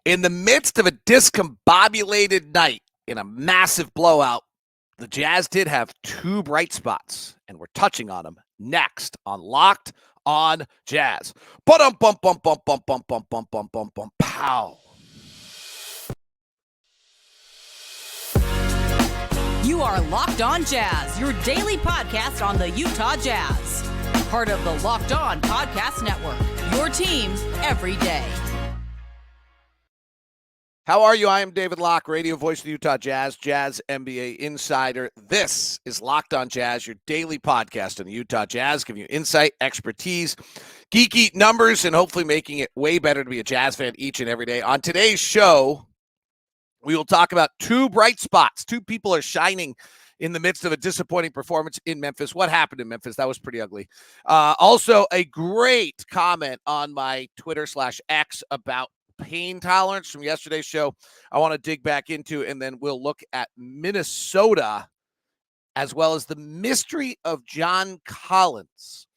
In the midst of a discombobulated night in a massive blowout, the Jazz did have two bright spots, and we're touching on them next on Locked on Jazz. Pow. You are Locked on Jazz, your daily podcast on the Utah Jazz. Part of the Locked On Podcast Network, your team every day. How are you? I am David Locke, radio voice of the Utah Jazz, Jazz NBA insider. This is Locked on Jazz, your daily podcast on the Utah Jazz, giving you insight, expertise, geeky numbers, and hopefully making it way better to be a Jazz fan each and every day. On today's show, we will talk about two bright spots. Two people are shining in the midst of a disappointing performance in Memphis. What happened in Memphis? That was pretty ugly. Also, a great comment on my Twitter/X about pain tolerance from yesterday's show. I want to dig back into, and then we'll look at Minnesota as well as the mystery of John Collins,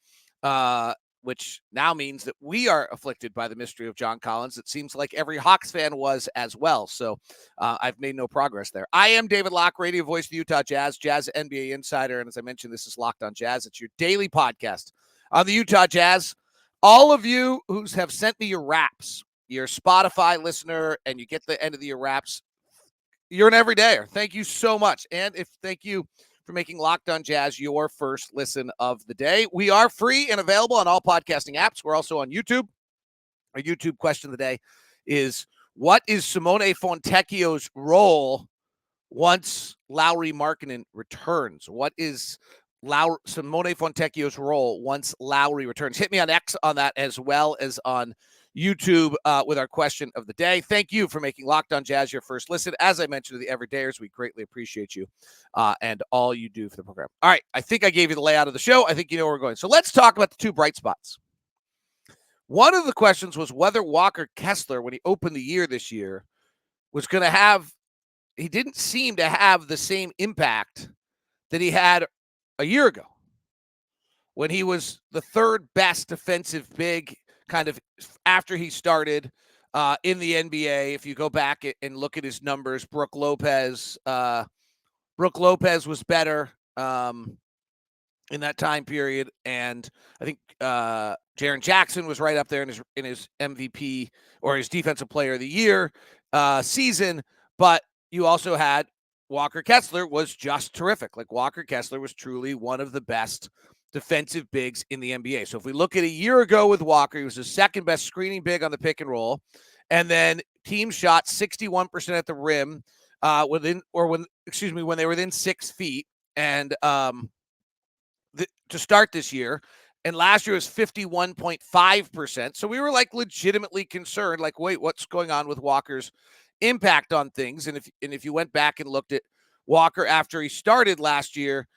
which now means that we are afflicted by the mystery of John Collins. It seems like every Hawks fan was as well. So I've made no progress there. I am David Locke, radio voice of the Utah Jazz, Jazz NBA insider. And as I mentioned, this is Locked on Jazz. It's your daily podcast on the Utah Jazz. All of you who have sent me your raps, you're a Spotify listener and you get the end of the year raps, you're an everydayer. Thank you so much. And thank you for making Locked on Jazz your first listen of the day. We are free and available on all podcasting apps. We're also on YouTube. Our YouTube question of the day is, what is Simone Fontecchio's role once Lauri Markkanen returns? What is Simone Fontecchio's role once Lauri returns? Hit me on X on that as well as on YouTube with our question of the day. Thank you for making Locked on Jazz your first listen. As I mentioned to the everydayers, we greatly appreciate you and all you do for the program. All right, I think I gave you the layout of the show. I think you know where we're going. So let's talk about the two bright spots. One of the questions was whether Walker Kessler, when he opened the year this year, was going to have, he didn't seem to have the same impact that he had a year ago when he was the third best defensive big kind of after he started in the NBA. If you go back and look at his numbers, Brook Lopez was better in that time period, and I think Jaren Jackson was right up there in his MVP or his Defensive Player of the Year season. But you also had Walker Kessler was just terrific. Like, Walker Kessler was truly one of the best defensive bigs in the NBA. So if we look at a year ago with Walker, he was the second best screening big on the pick and roll. And then teams shot 61% at the rim when they were within 6 feet. And to start this year, and last year was 51.5%. So we were like legitimately concerned, like, wait, what's going on with Walker's impact on things? And if you went back and looked at Walker after he started last year,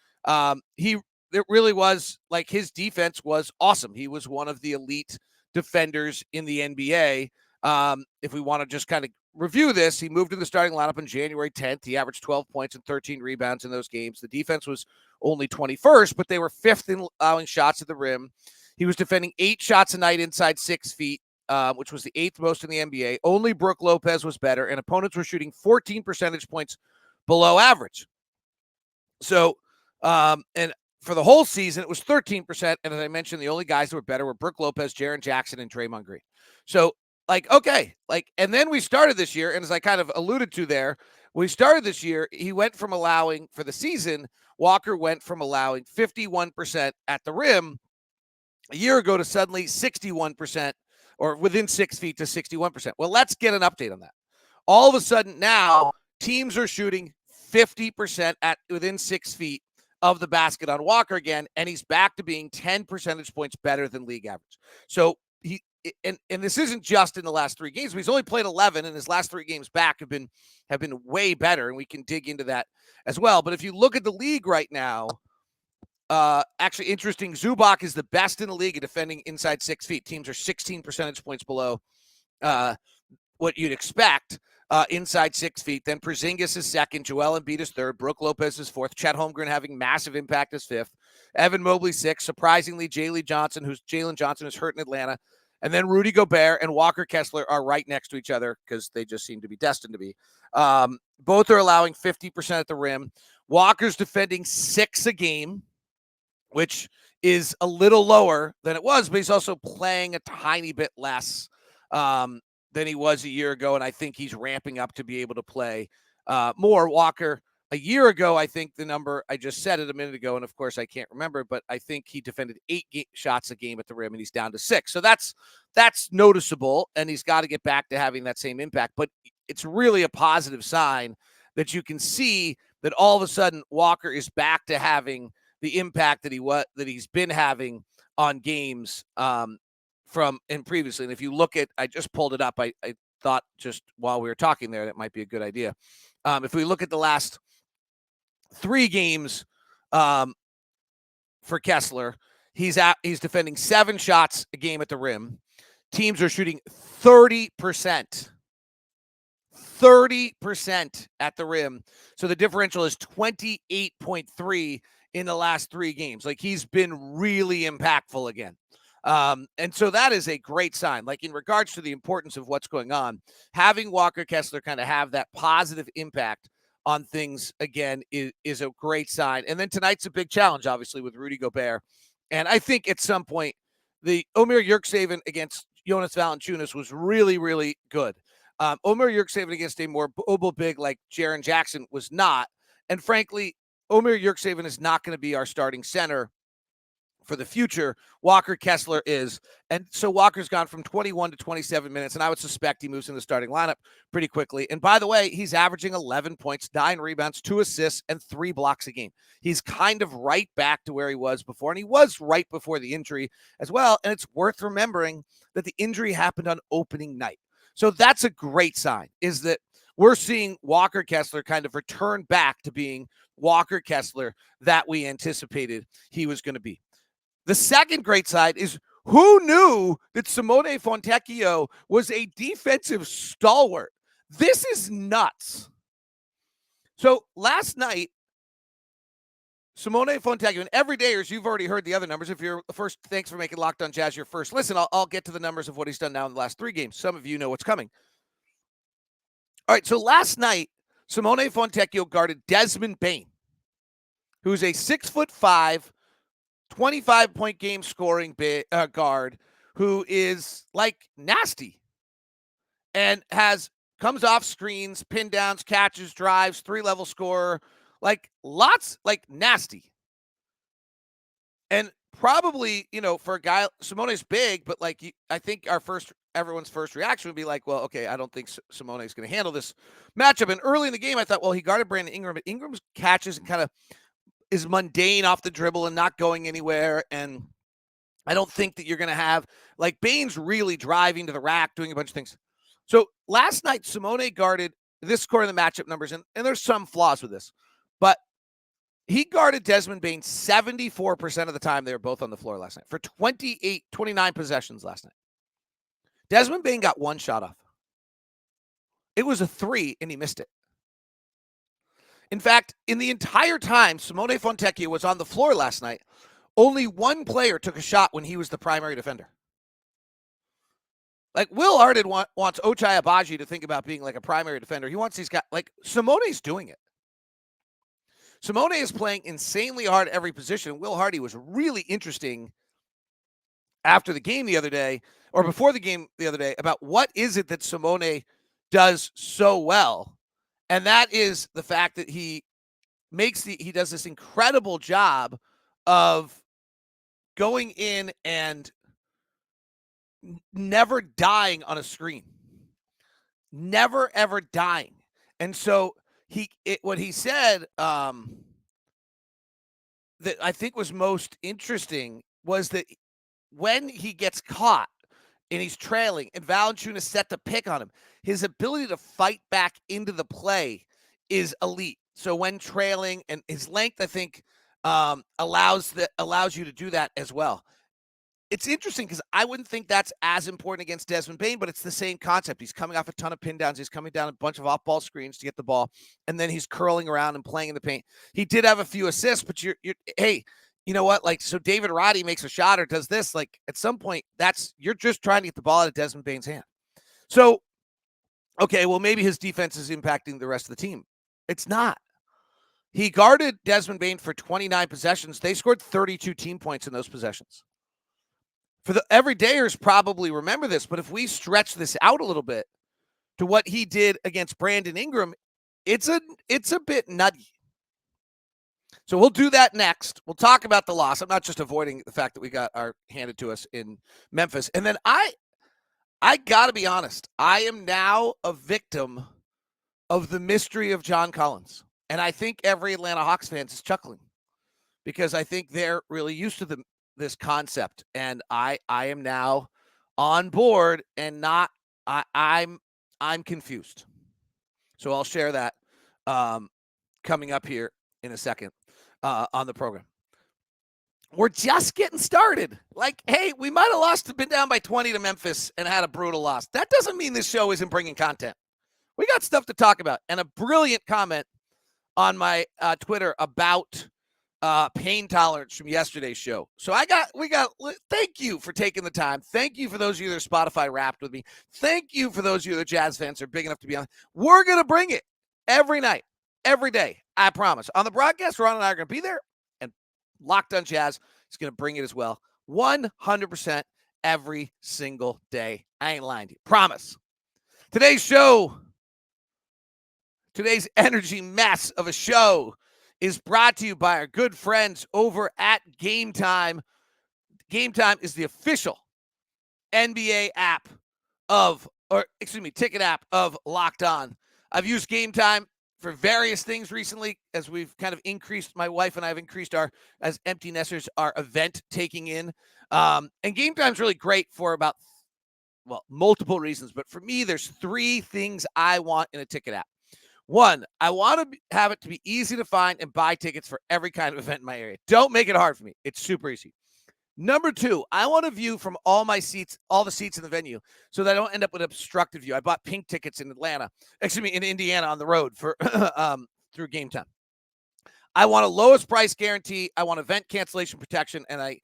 it really was like his defense was awesome. He was one of the elite defenders in the NBA. If we want to just kind of review this, he moved to the starting lineup on January 10th. He averaged 12 points and 13 rebounds in those games. The defense was only 21st, but they were 5th in allowing shots at the rim. He was defending 8 shots a night inside 6 feet, which was the 8th most in the NBA. Only Brook Lopez was better, and opponents were shooting 14 percentage points below average. So, and for the whole season, it was 13%. And as I mentioned, the only guys that were better were Brook Lopez, Jaren Jackson, and Draymond Green. So, and then we started this year, and as I kind of alluded to there, we started this year, he went from allowing, for the season, Walker went from allowing 51% at the rim a year ago to suddenly 61%, or within 6 feet to 61%. Well, let's get an update on that. All of a sudden now, teams are shooting 50% at within 6 feet of the basket on Walker again, and he's back to being 10 percentage points better than league average. So and this isn't just in the last 3 games. He's only played 11, and his last 3 games back have been way better, and we can dig into that as well. But if you look at the league right now, actually interesting, Zubac is the best in the league at defending inside 6 feet. Teams are 16 percentage points below what you'd expect. Inside 6 feet. Then Porzingis is second. Joel Embiid is third. Brook Lopez is fourth. Chet Holmgren having massive impact is fifth. Evan Mobley sixth. Surprisingly, Jalen Johnson, who's hurt in Atlanta, And then Rudy Gobert and Walker Kessler are right next to each other because they just seem to be destined to be. Both are allowing 50% at the rim. Walker's defending 6 a game, which is a little lower than it was, but he's also playing a tiny bit less than he was a year ago, and I think he's ramping up to be able to play more. Walker, a year ago, I think the number, I just said it a minute ago, and of course I can't remember, but I think he defended 8 shots a game at the rim, and he's down to 6. So that's noticeable, and he's got to get back to having that same impact. But it's really a positive sign that you can see that all of a sudden Walker is back to having the impact that he's been having on games from and previously. And if you look at, I just pulled it up. I thought just while we were talking there, that might be a good idea. If we look at the last 3 games for Kessler, he's defending 7 shots a game at the rim. Teams are shooting 30%. 30% at the rim. So the differential is 28.3 in the last 3 games. Like, he's been really impactful again. And so that is a great sign. Like, in regards to the importance of what's going on, having Walker Kessler kind of have that positive impact on things again is a great sign. And then tonight's a big challenge, obviously, with Rudy Gobert. And I think at some point, the Omer Yurtseven against Jonas Valanciunas was really, really good. Omer Yurtseven against a more mobile big like Jaren Jackson was not. And frankly, Omer Yurtseven is not going to be our starting center for the future. Walker Kessler is. And so Walker's gone from 21 to 27 minutes, and I would suspect he moves in the starting lineup pretty quickly. And by the way, he's averaging 11 points, 9 rebounds, 2 assists, and 3 blocks a game. He's kind of right back to where he was before, and he was right before the injury as well. And it's worth remembering that the injury happened on opening night. So that's a great sign, is that we're seeing Walker Kessler kind of return back to being Walker Kessler that we anticipated he was going to be. The second great side is, who knew that Simone Fontecchio was a defensive stalwart? This is nuts. So last night, Simone Fontecchio, and everydayers, you've already heard the other numbers. If you're first, thanks for making Locked On Jazz your first listen. I'll get to the numbers of what he's done now in the last 3 games. Some of you know what's coming. All right, so last night, Simone Fontecchio guarded Desmond Bane, who's a 6'5", 25-point game scoring guard who is like nasty and comes off screens, pin downs, catches, drives, 3-level scorer, like lots, like nasty. And probably, for a guy, Simone's big, but like, I think everyone's first reaction would be like, well, okay, I don't think Simone is going to handle this matchup. And early in the game, I thought, well, he guarded Brandon Ingram, but Ingram's catches and kind of is mundane off the dribble and not going anywhere. And I don't think that you're going to have, like, Bane's really driving to the rack, doing a bunch of things. So last night, Simone guarded this score in the matchup numbers, and there's some flaws with this, but he guarded Desmond Bane 74% of the time they were both on the floor last night for 29 possessions last night. Desmond Bane got 1 shot off. It was a 3, and he missed it. In fact, in the entire time Simone Fontecchio was on the floor last night, only 1 player took a shot when he was the primary defender. Like, Will Harden wants Ochai Agbaji to think about being like a primary defender. He wants these guys. Like, Simone's doing it. Simone is playing insanely hard at every position. Will Hardy was really interesting after the game the other day, or before the game the other day, about what is it that Simone does so well. And that is the fact that he does this incredible job of going in and never dying on a screen. Never, ever dying. And so what he said that I think was most interesting was that when he gets caught and he's trailing and Valanciunas set to pick on him, his ability to fight back into the play is elite. So when trailing, and his length, I think, allows you to do that as well. It's interesting because I wouldn't think that's as important against Desmond Bane, but it's the same concept. He's coming off a ton of pin downs. He's coming down a bunch of off-ball screens to get the ball, and then he's curling around and playing in the paint. He did have a few assists, but hey, you know what? Like, so David Roddy makes a shot or does this. Like, at some point, you're just trying to get the ball out of Desmond Bane's hand. So, okay, well, maybe his defense is impacting the rest of the team. It's not. He guarded Desmond Bane for 29 possessions. They scored 32 team points in those possessions. For the everydayers probably remember this, but if we stretch this out a little bit to what he did against Brandon Ingram, it's a bit nutty. So we'll do that next. We'll talk about the loss. I'm not just avoiding the fact that we got our handed to us in Memphis. And then I got to be honest, I am now a victim of the mystery of John Collins. And I think every Atlanta Hawks fan is chuckling because I think they're really used to this concept. And I am now on board and not I'm confused. So I'll share that coming up here in a second on the program. We're just getting started. Like, hey, we might have been down by 20 to Memphis and had a brutal loss. That doesn't mean this show isn't bringing content. We got stuff to talk about. And a brilliant comment on my Twitter about pain tolerance from yesterday's show. So thank you for taking the time. Thank you for those of you that are Spotify Wrapped with me. Thank you for those of you that are Jazz fans are big enough to be on. We're going to bring it every night, every day. I promise. On the broadcast, Ron and I are going to be there, and Locked on Jazz is going to bring it as well. 100% every single day. I ain't lying to you. Promise. Today's energy mess of a show is brought to you by our good friends over at Game Time. Game Time is the official NBA app ticket app of Locked On. I've used Game Time for various things recently as we've kind of increased, my wife and I have increased as empty nesters, our event taking in. And Game Time's really great for multiple reasons. But for me, there's 3 things I want in a ticket app. 1, I want to have it to be easy to find and buy tickets for every kind of event in my area. Don't make it hard for me. It's super easy. Number 2, I want a view from all the seats in the venue so that I don't end up with an obstructed view. I bought pink tickets in in Indiana on the road for through Game Time. I want a lowest price guarantee. I want event cancellation protection, and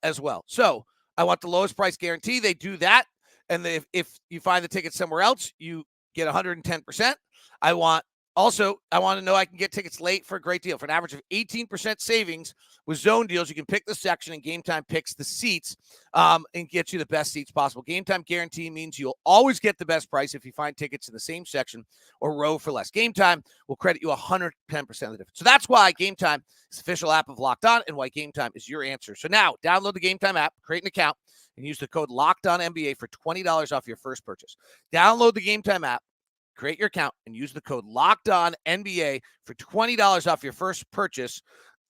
as well. So I want the lowest price guarantee. They do that. And if you find the ticket somewhere else, you get 110%. I want to know I can get tickets late for a great deal. For an average of 18% savings with zone deals, you can pick the section and Game Time picks the seats and gets you the best seats possible. Game Time guarantee means you'll always get the best price if you find tickets in the same section or row for less. Game Time will credit you 110% of the difference. So that's why Game Time is the official app of Locked On and why Game Time is your answer. So now download the Game Time app, create an account, and use the code LOCKEDONNBA for $20 off your first purchase. Download the Game Time app, create your account, and use the code LOCKEDONNBA for $20 off your first purchase.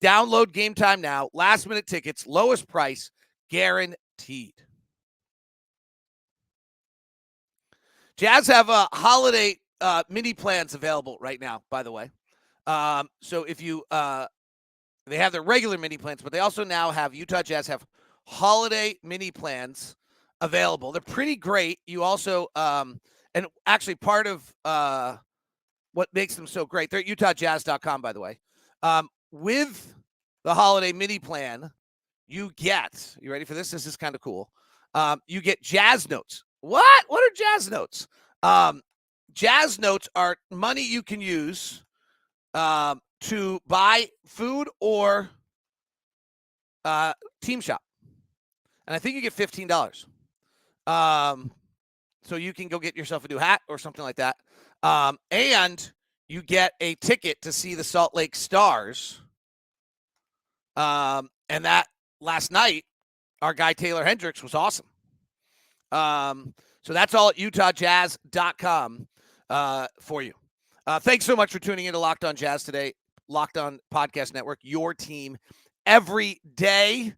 Download Game Time now. Last-minute tickets, lowest price, guaranteed. Jazz have holiday mini plans available right now, by the way. So if you they have their regular mini plans, but they also now have Utah Jazz have holiday mini plans available. They're pretty great. You also and actually part of what makes them so great, they're at utahjazz.com, by the way. With the holiday mini plan, you ready for this? This is kind of cool. You get Jazz Notes. What? What are Jazz Notes? Jazz Notes are money you can use to buy food or Team Shop. And I think you get $15. So you can go get yourself a new hat or something like that. And you get a ticket to see the Salt Lake Stars. And that last night, our guy Taylor Hendricks was awesome. So that's all at utahjazz.com for you. Thanks so much for tuning in to Locked On Jazz today. Locked On Podcast Network, your team every day.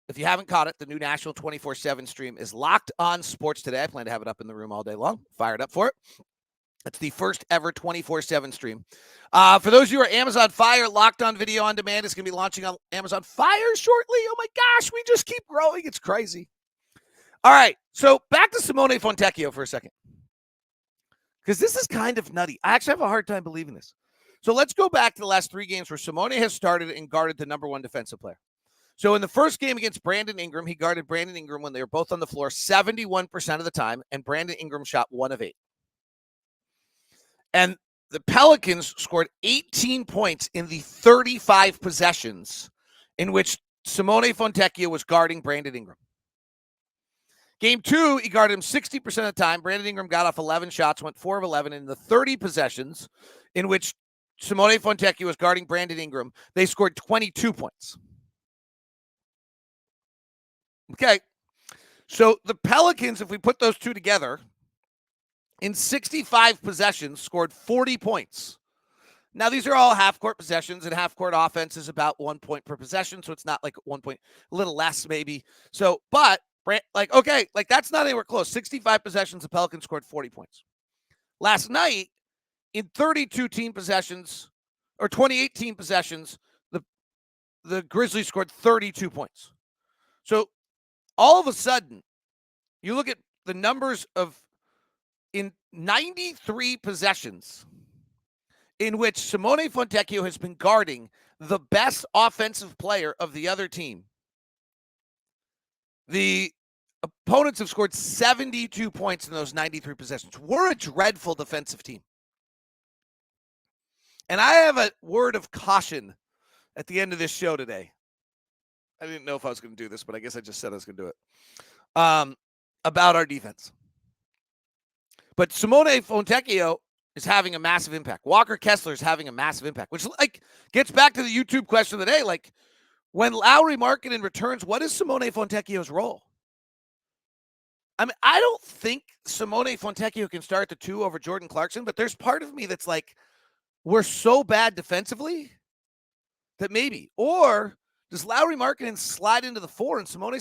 If you haven't caught it, the new national 24/7 stream is Locked On Sports Today. I plan to have it up in the room all day long. Fired up for it. It's the first ever 24/7 stream. For those of you who are Amazon Fire, Locked On Video On Demand is going to be launching on Amazon Fire shortly. Oh my gosh, we just keep growing. It's crazy. All right, so back to Simone Fontecchio for a second. Because this is kind of nutty. I actually have a hard time believing this. So let's go back to the last 3 games where Simone has started and guarded the number 1 defensive player. So in the first game against Brandon Ingram, he guarded Brandon Ingram when they were both on the floor 71% of the time, and Brandon Ingram shot 1 of 8. And the Pelicans scored 18 points in the 35 possessions in which Simone Fontecchio was guarding Brandon Ingram. Game 2, he guarded him 60% of the time. Brandon Ingram got off 11 shots, went 4 of 11 in the 30 possessions in which Simone Fontecchio was guarding Brandon Ingram. They scored 22 points. Okay. So the Pelicans, if we put those two together, in 65 possessions, scored 40 points. Now, these are all half-court possessions, and half-court offense is about 1 point per possession, so it's not like 1 point, a little less maybe. So, but, okay, that's not anywhere close. 65 possessions, the Pelicans scored 40 points. Last night, in 32 team possessions, or 28 team possessions, the Grizzlies scored 32 points. So, all of a sudden, you look at the numbers of in 93 possessions in which Simone Fontecchio has been guarding the best offensive player of the other team. The opponents have scored 72 points in those 93 possessions. We're a dreadful defensive team. And I have a word of caution at the end of this show today. I didn't know if I was going to do this, but I guess I just said I was going to do it. About our defense. But Simone Fontecchio is having a massive impact. Walker Kessler is having a massive impact, which gets back to the YouTube question of the day. When Lauri Markkanen returns, what is Simone Fontecchio's role? I mean, I don't think Simone Fontecchio can start the 2 over Jordan Clarkson, but there's part of me that's like, we're so bad defensively that maybe. Or does Lauri Markkanen slide into the 4 and Simone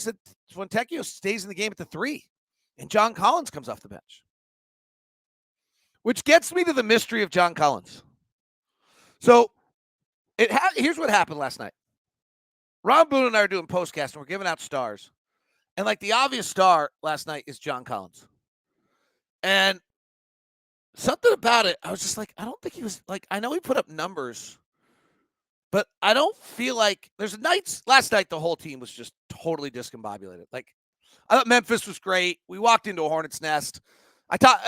Fontecchio stays in the game at the 3 and John Collins comes off the bench? Which gets me to the mystery of John Collins. So here's what happened last night. Ron Boone and I are doing postcast and we're giving out stars. And the obvious star last night is John Collins. And something about it, I was just like, I don't think he was I know he put up numbers, but I don't feel like there's nights. Last night, the whole team was just totally discombobulated. I thought Memphis was great. We walked into a hornet's nest.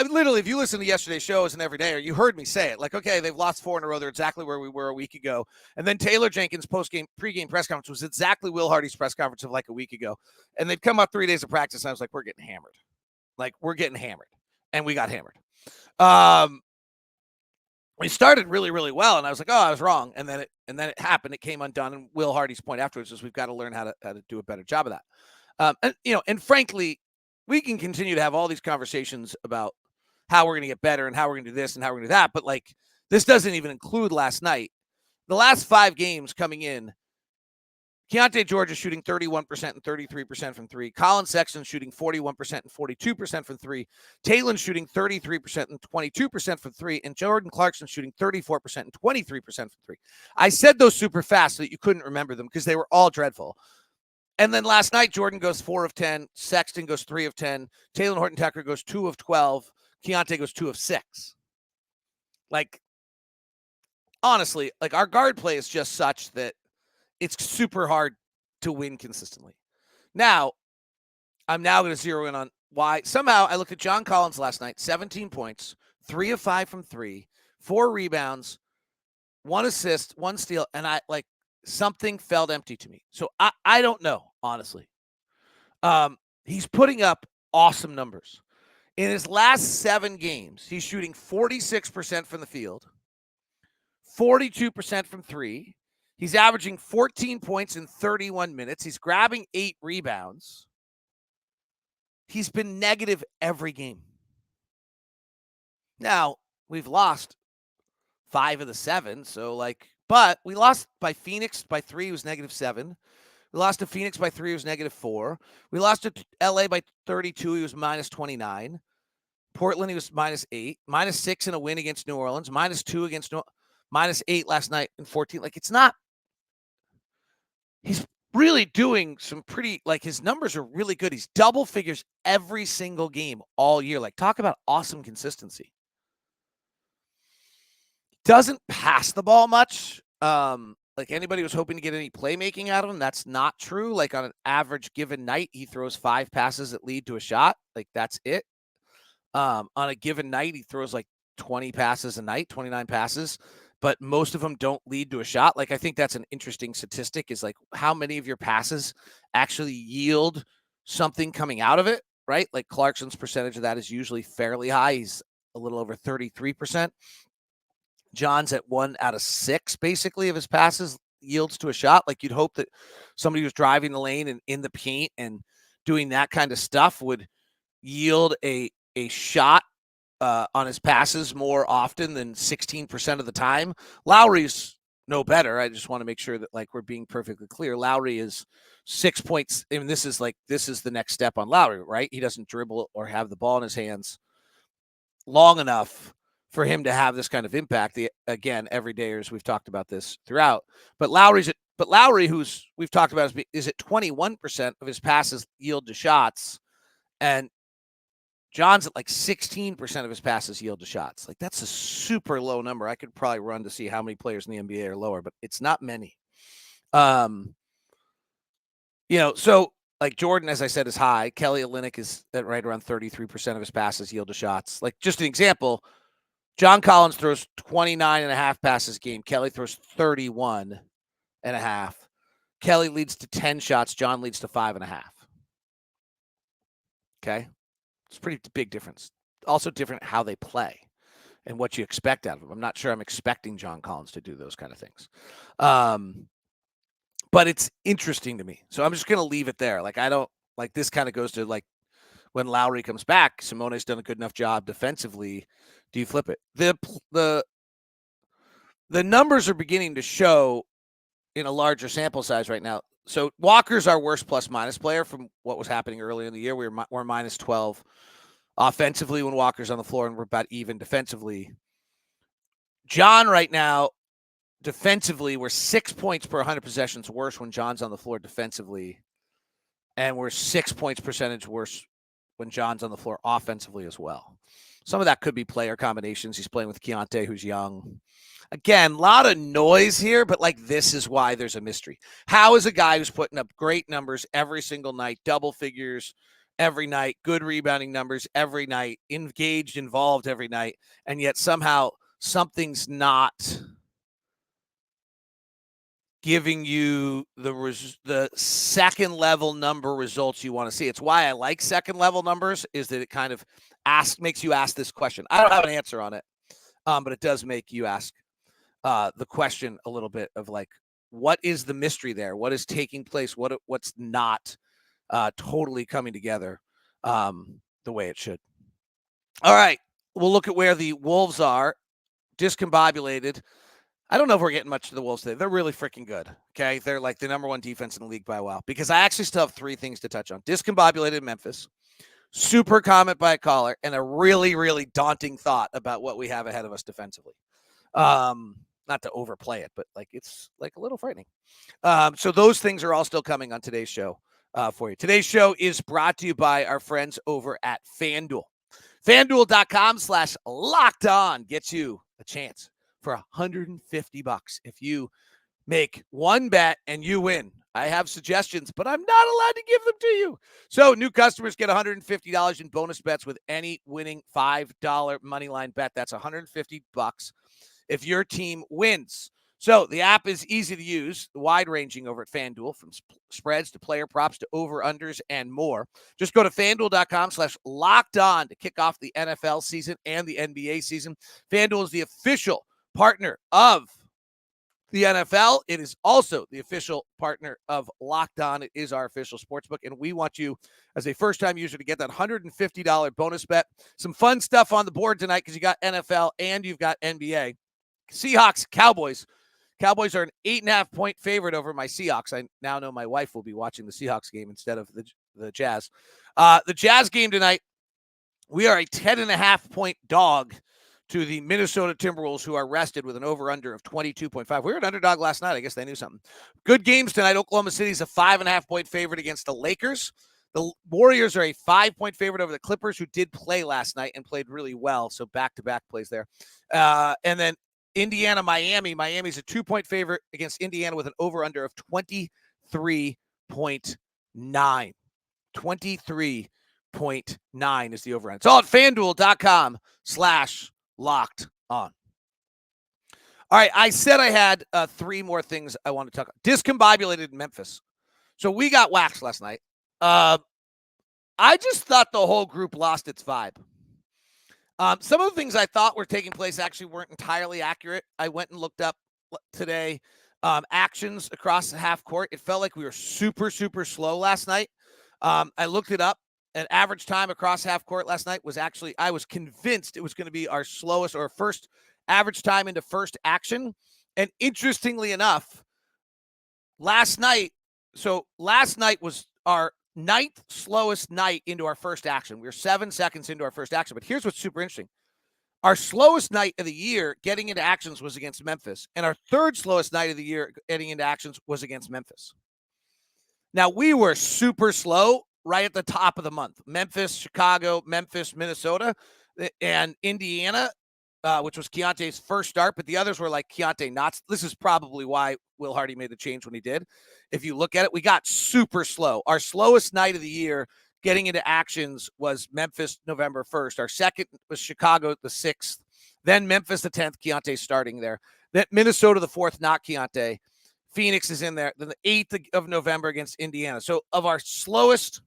Literally, if you listen to yesterday's show as an everydayer, you heard me say it. Okay, they've lost 4 in a row. They're exactly where we were a week ago. And then Taylor Jenkins' pregame press conference was exactly Will Hardy's press conference of a week ago. And they've come up 3 days of practice, and I was like, we're getting hammered. We're getting hammered. And we got hammered. We started really, really well, and I was like, oh, I was wrong. And then it happened. It came undone. And Will Hardy's point afterwards is we've got to learn how to do a better job of that. And frankly, we can continue to have all these conversations about how we're going to get better and how we're going to do this and how we're going to do that. But this doesn't even include last night. The last 5 games coming in, Keontae George is shooting 31% and 33% from 3. Colin Sexton shooting 41% and 42% from 3. Taylor shooting 33% and 22% from 3. And Jordan Clarkson shooting 34% and 23% from 3. I said those super fast so that you couldn't remember them because they were all dreadful. And then last night, Jordan goes 4 of 10. Sexton goes 3 of 10. Taylor Horton-Tucker goes 2 of 12. Keontae goes 2 of 6. Honestly, our guard play is just such that it's super hard to win consistently. Now, I'm now going to zero in on why. Somehow, I looked at John Collins last night, 17 points, 3 of 5 from 3, 4 rebounds, 1 assist, 1 steal, and something felt empty to me. So I don't know, honestly. He's putting up awesome numbers. In his last 7 games, he's shooting 46% from the field, 42% from 3. He's averaging 14 points in 31 minutes. He's grabbing 8 rebounds. He's been negative every game. Now, we've lost 5 of the 7, but we lost by Phoenix by 3, he was -7. We lost to Phoenix by 3, he was -4. We lost to LA by 32, he was -29. Portland, he was -8. -6 in a win against New Orleans. -2 against -8 last night in 14. It's not. He's really doing some pretty, his numbers are really good. He's double figures every single game all year. Talk about awesome consistency. doesn't pass the ball much. Like anybody was hoping to get any playmaking out of him, that's not true. Like on an average given night, he throws 5 passes that lead to a shot. Like that's it. On a given night, he throws like 20 passes a night, 29 passes, but most of them don't lead to a shot. Like I think that's an interesting statistic is like how many of your passes actually yield something coming out of it, right? Like Clarkson's percentage of that is usually fairly high. He's a little over 33%. John's at 1 out of 6, basically, of his passes yields to a shot. Like you'd hope that somebody who's driving the lane and in the paint and doing that kind of stuff would yield a shot on his passes more often than 16% of the time. Lowry's no better. I just want to make sure that like we're being perfectly clear. Lowry is 6 points. I mean, this is the next step on Lowry, right? He doesn't dribble or have the ball in his hands long enough for him to have this kind of impact. Again, everydayers, we've talked about this throughout. But Lowry, who's we've talked about, is at 21% of his passes yield to shots, and John's at like 16% of his passes yield to shots. Like that's a super low number. I could probably run to see how many players in the NBA are lower, but it's not many. So like Jordan, as I said, is high. Kelly Olynyk is at right around 33% of his passes yield to shots. Like just an example, John Collins throws 29.5 passes a game. Kelly throws 31.5. Kelly leads to 10 shots. John leads to 5.5. Okay. It's a pretty big difference. Also different how they play and what you expect out of them. I'm not sure I'm expecting John Collins to do those kind of things. But it's interesting to me. So I'm just going to leave it there. Like, I don't like this kind of goes to like when Lowry comes back, Simone's done a good enough job defensively. Do you flip it? The numbers are beginning to show in a larger sample size right now. So Walker's our worst plus-minus player from what was happening earlier in the year. We're minus 12 offensively when Walker's on the floor, and we're about even defensively. John right now, defensively, we're 6 points per 100 possessions worse when John's on the floor defensively, and we're 6 points percentage worse when John's on the floor offensively as well. Some of that could be player combinations. He's playing with Keontae, who's young. Again, a lot of noise here, but like this is why there's a mystery. How is a guy who's putting up great numbers every single night, double figures every night, good rebounding numbers every night, engaged, involved every night, and yet somehow something's not giving you the second level number results you want to see? It's why I like second level numbers, is that it kind of makes you ask this question. I don't have an answer on it, but it does make you ask the question a little bit of like, what is the mystery there? What is taking place? What's not totally coming together the way it should? All right, we'll look at where the Wolves are. Discombobulated. I don't know if we're getting much to the Wolves today. They're really freaking good. Okay, they're like the number 1 defense in the league by a while, because I actually still have 3 things to touch on. Discombobulated Memphis, super comment by a caller, and a really, really daunting thought about what we have ahead of us defensively. Not to overplay it, but like it's like a little frightening. So those things are all still coming on today's show for you. Today's show is brought to you by our friends over at FanDuel. FanDuel.com/lockedon gets you a chance for $150 if you make one bet and you win. I have suggestions, but I'm not allowed to give them to you. So new customers get $150 in bonus bets with any winning $5 moneyline bet. That's $150 if your team wins. So the app is easy to use, wide-ranging over at FanDuel, from spreads to player props to over-unders and more. Just go to FanDuel.com/lockedon to kick off the NFL season and the NBA season. FanDuel is the official partner of the NFL. It is also the official partner of Locked On. It is our official sportsbook, and we want you as a first-time user to get that $150 bonus bet. Some fun stuff on the board tonight because you got NFL and you've got NBA. Seahawks, Cowboys. Cowboys are an 8.5-point favorite over my Seahawks. I now know my wife will be watching the Seahawks game instead of the Jazz. The Jazz game tonight, we are a 10.5-point dog to the Minnesota Timberwolves, who are rested with an over-under of 22.5. We were an underdog last night. I guess they knew something. Good games tonight. Oklahoma City is a 5.5-point favorite against the Lakers. The Warriors are a 5-point favorite over the Clippers, who did play last night and played really well. So back-to-back plays there. And then Indiana, Miami. Miami's a 2-point favorite against Indiana with an over-under of 23.9. 23.9 is the over-under. It's all at FanDuel.com/locked on. All right, I said I had 3 more things I want to talk about. Discombobulated in Memphis. So we got waxed last night. I just thought the whole group lost its vibe. Some of the things I thought were taking place actually weren't entirely accurate. I went and looked up today actions across the half court. It felt like we were super, super slow last night. I looked it up. An average time across half court last night was actually, I was convinced it was going to be our slowest or first average time into first action. And interestingly enough, last night was our 9th slowest night into our first action. We were 7 seconds into our first action. But here's what's super interesting. Our slowest night of the year getting into actions was against Memphis. And our 3rd slowest night of the year getting into actions was against Memphis. Now, we were super slow right at the top of the month. Memphis, Chicago, Memphis, Minnesota, and Indiana, which was Keontae's first start. But the others were like Keontae not. This is probably why Will Hardy made the change when he did. If you look at it, we got super slow. Our slowest night of the year getting into actions was Memphis, November 1st. Our second was Chicago, the 6th. Then Memphis, the 10th. Keontae starting there. Then Minnesota, the 4th, not Keontae. Phoenix is in there. Then the 8th of November against Indiana. So of our slowest,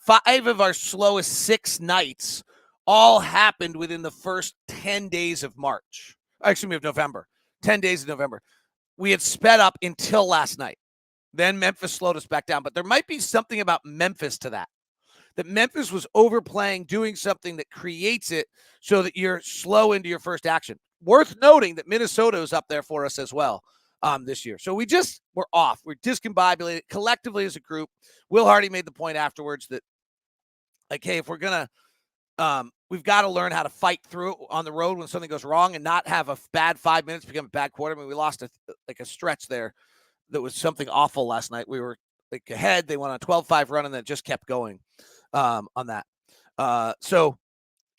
5 of our slowest 6 nights all happened within the first 10 days of March. Excuse me, of November. 10 days of November. We had sped up until last night. Then Memphis slowed us back down. But there might be something about Memphis to that. That Memphis was overplaying, doing something that creates it so that you're slow into your first action. Worth noting that Minnesota is up there for us as well this year. So we're off. We're discombobulated collectively as a group. Will Hardy made the point afterwards that, like, hey, if we're going to, we've got to learn how to fight through on the road when something goes wrong and not have a bad 5 minutes become a bad quarter. I mean, we lost a stretch there that was something awful last night. We were like ahead. They went on a 12-5 run and then just kept going on that. So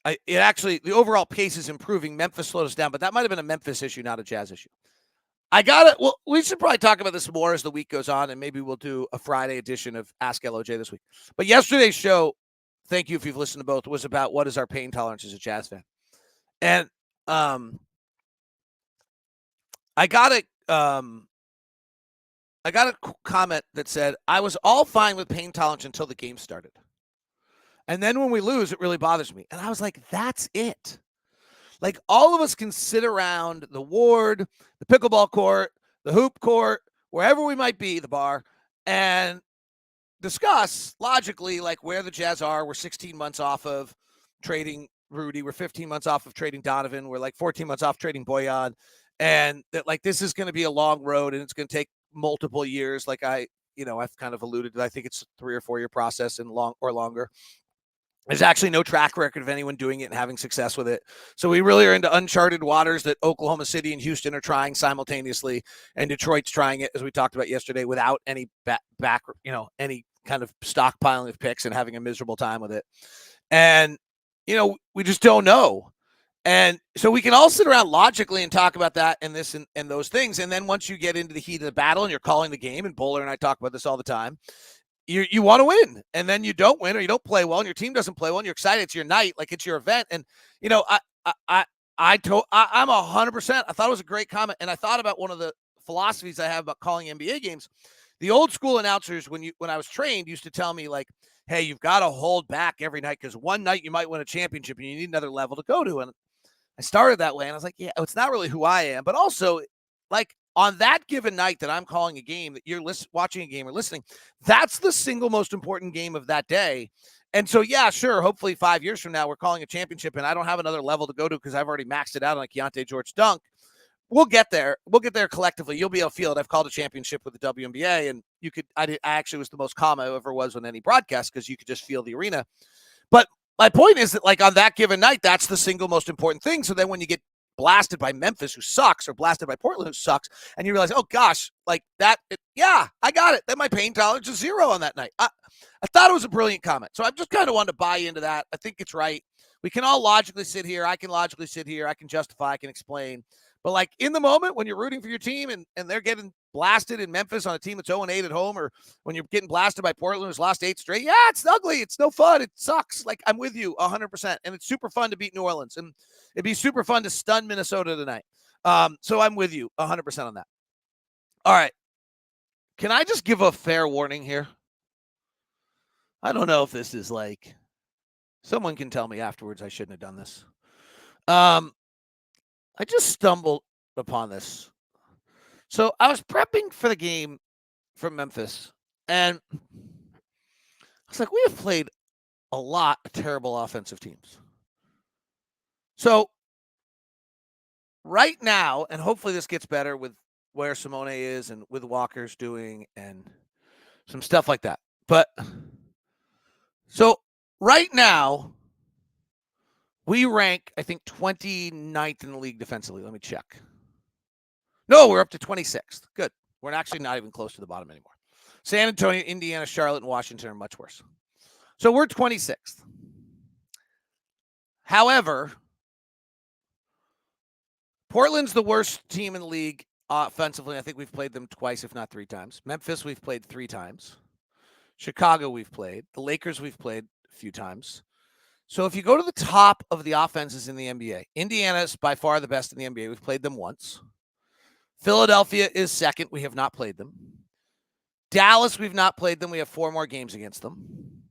the overall pace is improving. Memphis slowed us down, but that might have been a Memphis issue, not a Jazz issue. Well, we should probably talk about this more as the week goes on, and maybe we'll do a Friday edition of Ask LOJ this week. But yesterday's show, thank you if you've listened to both, was about what is our pain tolerance as a Jazz fan. And I got a comment that said, I was all fine with pain tolerance until the game started. And then when we lose, it really bothers me. And I was like, that's it. Like, all of us can sit around the ward, the pickleball court, the hoop court, wherever we might be, the bar, and discuss logically, like, where the Jazz are. We're 16 months off of trading Rudy. We're 15 months off of trading Donovan. We're like 14 months off trading Boyan. And that, like, this is going to be a long road and it's going to take multiple years. Like I've kind of alluded to, I think it's a 3 or 4 year process and longer. There's actually no track record of anyone doing it and having success with it. So we really are into uncharted waters that Oklahoma City and Houston are trying simultaneously, and Detroit's trying it, as we talked about yesterday, without any any kind of stockpiling of picks and having a miserable time with it. And, we just don't know. And so we can all sit around logically and talk about that and this and those things. And then once you get into the heat of the battle and you're calling the game, and Bowler and I talk about this all the time, you want to win, and then you don't win or you don't play well and your team doesn't play well and you're excited. It's your night. Like, it's your event. And, I'm 100%. I thought it was a great comment. And I thought about one of the philosophies I have about calling NBA games. The old school announcers, when I was trained, used to tell me, like, hey, you've got to hold back every night because one night you might win a championship and you need another level to go to. And I started that way. And I was like, yeah, it's not really who I am. But also, like, on that given night that I'm calling a game, that you're watching a game or listening, that's the single most important game of that day. And so, yeah, sure, hopefully 5 years from now, we're calling a championship and I don't have another level to go to because I've already maxed it out on a Keontae George dunk. We'll get there. We'll get there collectively. You'll be able to feel it. I've called a championship with the WNBA, and I actually was the most calm I ever was on any broadcast because you could just feel the arena. But my point is that, like, on that given night, that's the single most important thing. So then when you get blasted by Memphis, who sucks, or blasted by Portland, who sucks, and you realize, oh gosh, like that, I got it. Then my pain tolerance is 0 on that night. I thought it was a brilliant comment. So I just kind of wanted to buy into that. I think it's right. We can all logically sit here. I can logically sit here. I can justify, I can explain. But like in the moment when you're rooting for your team and they're getting blasted in Memphis on a team that's 0-8 at home, or when you're getting blasted by Portland who's lost 8 straight, yeah, it's ugly. It's no fun. It sucks. Like, I'm with you 100%. And it's super fun to beat New Orleans. And it'd be super fun to stun Minnesota tonight. So I'm with you 100% on that. All right. Can I just give a fair warning here? I don't know if this is like, someone can tell me afterwards I shouldn't have done this. I just stumbled upon this. So I was prepping for the game from Memphis, and I was like, we have played a lot of terrible offensive teams. So right now, and hopefully this gets better with where Simone is and with Walker's doing and some stuff like that. But so right now, we rank, I think, 29th in the league defensively. Let me check. No, we're up to 26th. Good. We're actually not even close to the bottom anymore. San Antonio, Indiana, Charlotte, and Washington are much worse. So we're 26th. However, Portland's the worst team in the league offensively. I think we've played them twice, if not 3 times. Memphis, we've played 3 times. Chicago, we've played. The Lakers, we've played a few times. So if you go to the top of the offenses in the NBA, Indiana is by far the best in the NBA. We've played them once. Philadelphia is second. We have not played them. Dallas, we've not played them. We have 4 more games against them.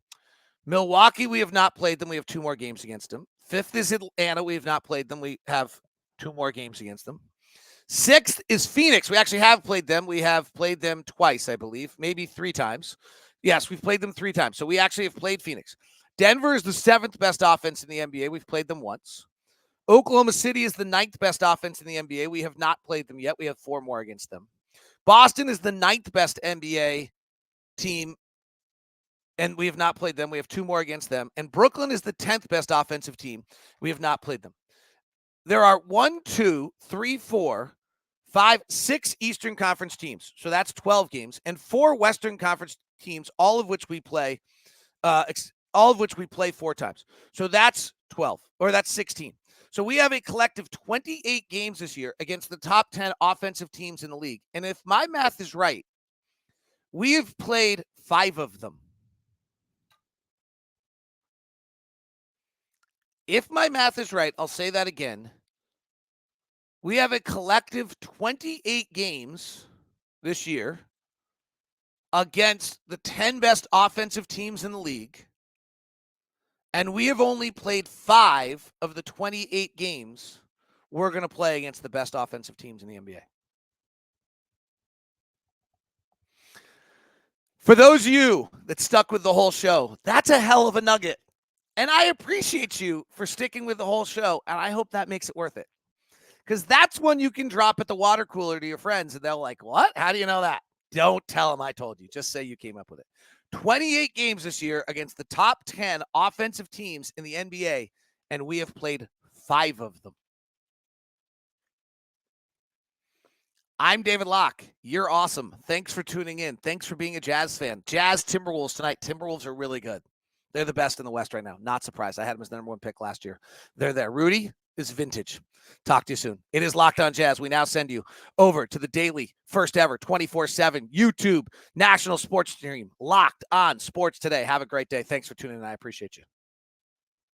Milwaukee, we have not played them. We have 2 more games against them. 5th is Atlanta. We have not played them. We have 2 more games against them. 6th is Phoenix. We actually have played them. We have played them twice, I believe, maybe 3 times. Yes, we've played them 3 times. So we actually have played Phoenix. Denver is the 7th best offense in the NBA. We've played them once. Oklahoma City is the 9th best offense in the NBA. We have not played them yet. We have 4 more against them. Boston is the 9th best NBA team, and we have not played them. We have 2 more against them. And Brooklyn is the 10th best offensive team. We have not played them. There are 1, 2, 3, 4, 5, 6 Eastern Conference teams. So that's 12 games, and 4 Western Conference teams, all of which we play 4 times. So that's 12, or that's 16. So we have a collective 28 games this year against the top 10 offensive teams in the league. And if my math is right, we have played 5 of them. If my math is right, I'll say that again. We have a collective 28 games this year against the 10 best offensive teams in the league. And we have only played 5 of the 28 games we're going to play against the best offensive teams in the NBA. For those of you that stuck with the whole show, that's a hell of a nugget. And I appreciate you for sticking with the whole show, and I hope that makes it worth it. Because that's one you can drop at the water cooler to your friends, and they're like, what? How do you know that? Don't tell them I told you. Just say you came up with it. 28 games this year against the top 10 offensive teams in the NBA, and we have played 5 of them. I'm David Locke. You're awesome. Thanks for tuning in. Thanks for being a Jazz fan. Jazz Timberwolves tonight. Timberwolves are really good. They're the best in the West right now. Not surprised. I had them as the number 1 pick last year. They're there. Rudy is vintage. Talk to you soon. It is Locked On Jazz. We now send you over to the daily, first ever, 24/7 YouTube national sports stream, Locked On Sports Today. Have a great day. Thanks for tuning in. I appreciate you.